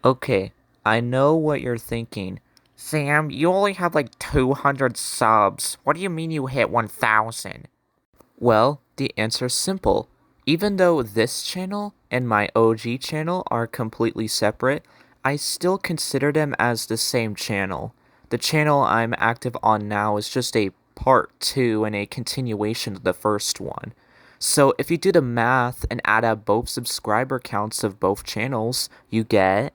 Okay, I know what you're thinking. Sam, you only have like 200 subs. What do you mean you hit 1,000? Well, the answer's simple. Even though this channel and my OG channel are completely separate, I still consider them as the same channel. The channel I'm active on now is just a part 2 and a continuation of the first one. So if you do the math and add up both subscriber counts of both channels, you get...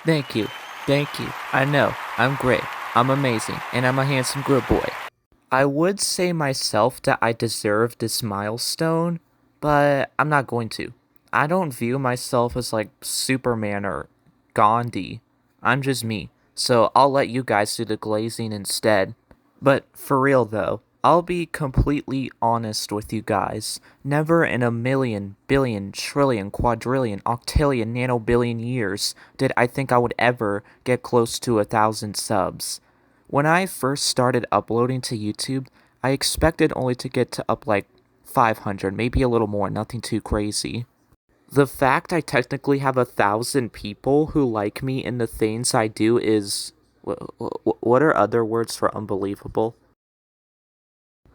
Thank you. Thank you. I know. I'm great. I'm amazing. And I'm a handsome good boy. I would say myself that I deserve this milestone, but I'm not going to. I don't view myself as like Superman or Gandhi. I'm just me. So I'll let you guys do the glazing instead. But for real though, I'll be completely honest with you guys. Never in a million, billion, trillion, quadrillion, octillion, nanobillion years did I think I would ever get close to 1,000 subs. When I first started uploading to YouTube, I expected only to get to up like 500, maybe a little more, nothing too crazy. The fact I technically have 1,000 people who like me and the things I do is... What are other words for unbelievable?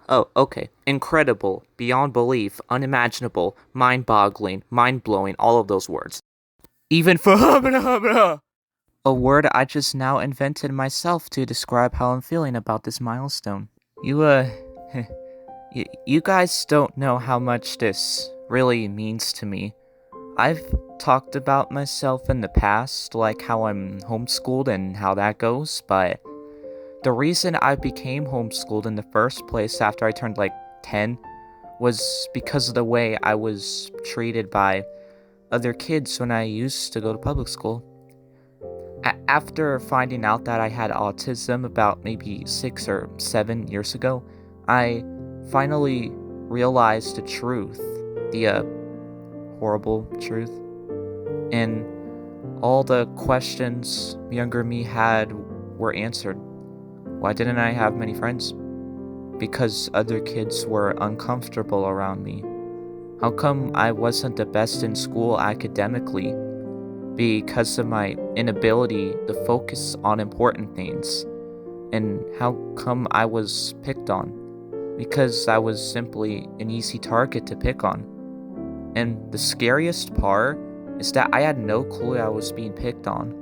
Oh, okay. Incredible, beyond belief, unimaginable, mind-boggling, mind-blowing, all of those words. Even for a word I just now invented myself to describe how I'm feeling about this milestone. You guys don't know how much this really means to me. I've talked about myself in the past, like how I'm homeschooled and how that goes, but the reason I became homeschooled in the first place after I turned like 10 was because of the way I was treated by other kids when I used to go to public school. After finding out that I had autism about maybe 6 or 7 years ago, I finally realized the truth, the horrible truth, and all the questions younger me had were answered. Why didn't I have many friends? Because other kids were uncomfortable around me. How come I wasn't the best in school academically? Because of my inability to focus on important things. And how come I was picked on? Because I was simply an easy target to pick on. And the scariest part is that I had no clue I was being picked on.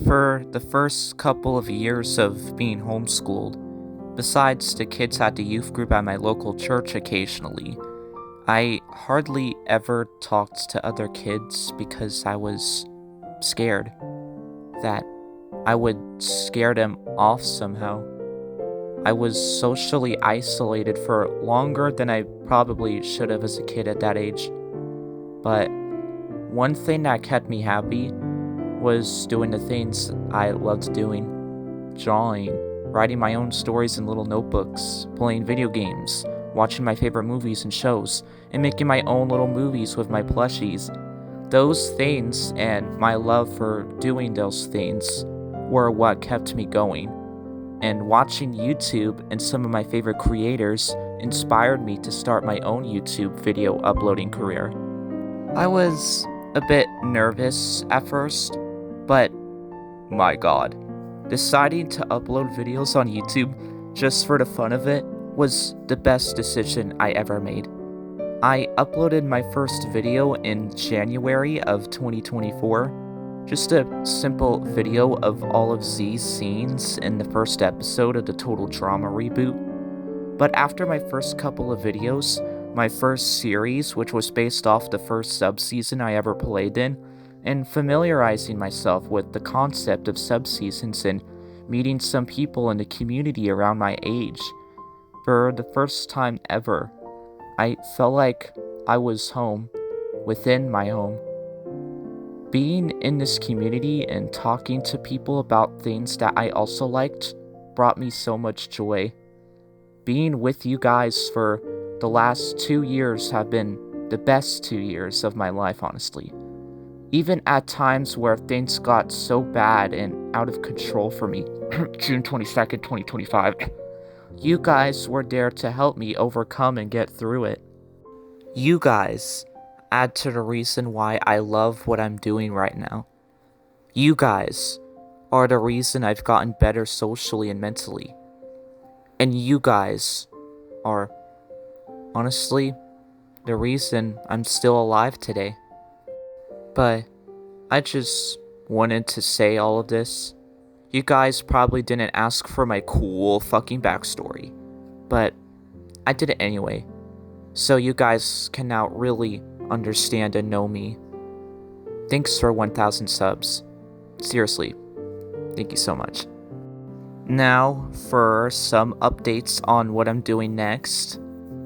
For the first couple of years of being homeschooled, besides the kids at the youth group at my local church occasionally, I hardly ever talked to other kids because I was scared that I would scare them off somehow. I was socially isolated for longer than I probably should have as a kid at that age. But one thing that kept me happy was doing the things I loved doing. Drawing, writing my own stories in little notebooks, playing video games, watching my favorite movies and shows, and making my own little movies with my plushies. Those things and my love for doing those things were what kept me going. And watching YouTube and some of my favorite creators inspired me to start my own YouTube video uploading career. I was a bit nervous at first, but my god, deciding to upload videos on YouTube just for the fun of it was the best decision I ever made. I uploaded my first video in January of 2024, just a simple video of all of Z's scenes in the first episode of the Total Drama reboot. But after my first couple of videos, my first series, which was based off the first subseason I ever played in, and familiarizing myself with the concept of subseasons and meeting some people in the community around my age, for the first time ever, I felt like I was home, within my home. Being in this community and talking to people about things that I also liked brought me so much joy. Being with you guys for the last 2 years have been the best 2 years of my life, honestly. Even at times where things got so bad and out of control for me, June 22nd, 2025, you guys were there to help me overcome and get through it. You guys, add to the reason why I love what I'm doing right now. You guys are the reason I've gotten better socially and mentally. And you guys are, honestly, the reason I'm still alive today. But I just wanted to say all of this. You guys probably didn't ask for my cool fucking backstory, but I did it anyway. So you guys can now really understand and know me. Thanks for 1,000 subs. Seriously, thank you so much. Now for some updates on what I'm doing next.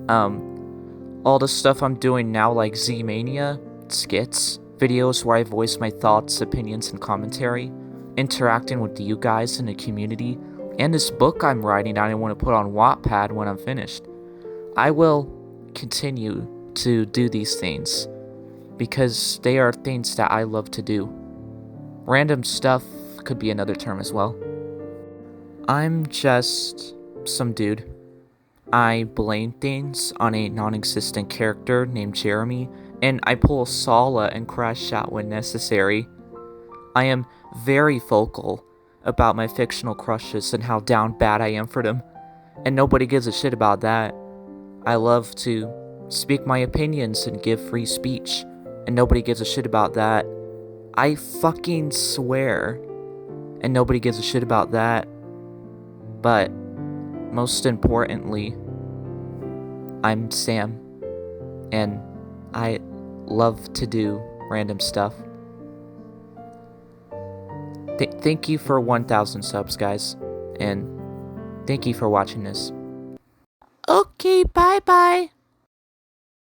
All the stuff I'm doing now, like Z-Mania, skits, videos where I voice my thoughts, opinions, and commentary, interacting with you guys in the community, and this book I'm writing that I want to put on Wattpad when I'm finished. I will continue to do these things because they are things that I love to do. Random stuff could be another term as well. I'm just some dude. I blame things on a non-existent character named Jeremy, and I pull a Sala and crash out when necessary. I am very vocal about my fictional crushes and how down bad I am for them, and nobody gives a shit about that. I love to speak my opinions and give free speech, and nobody gives a shit about that. I fucking swear, and nobody gives a shit about that. But most importantly, I'm Sam, and I love to do random stuff. Thank you for 1,000 subs, guys, and thank you for watching this. Okay, bye-bye.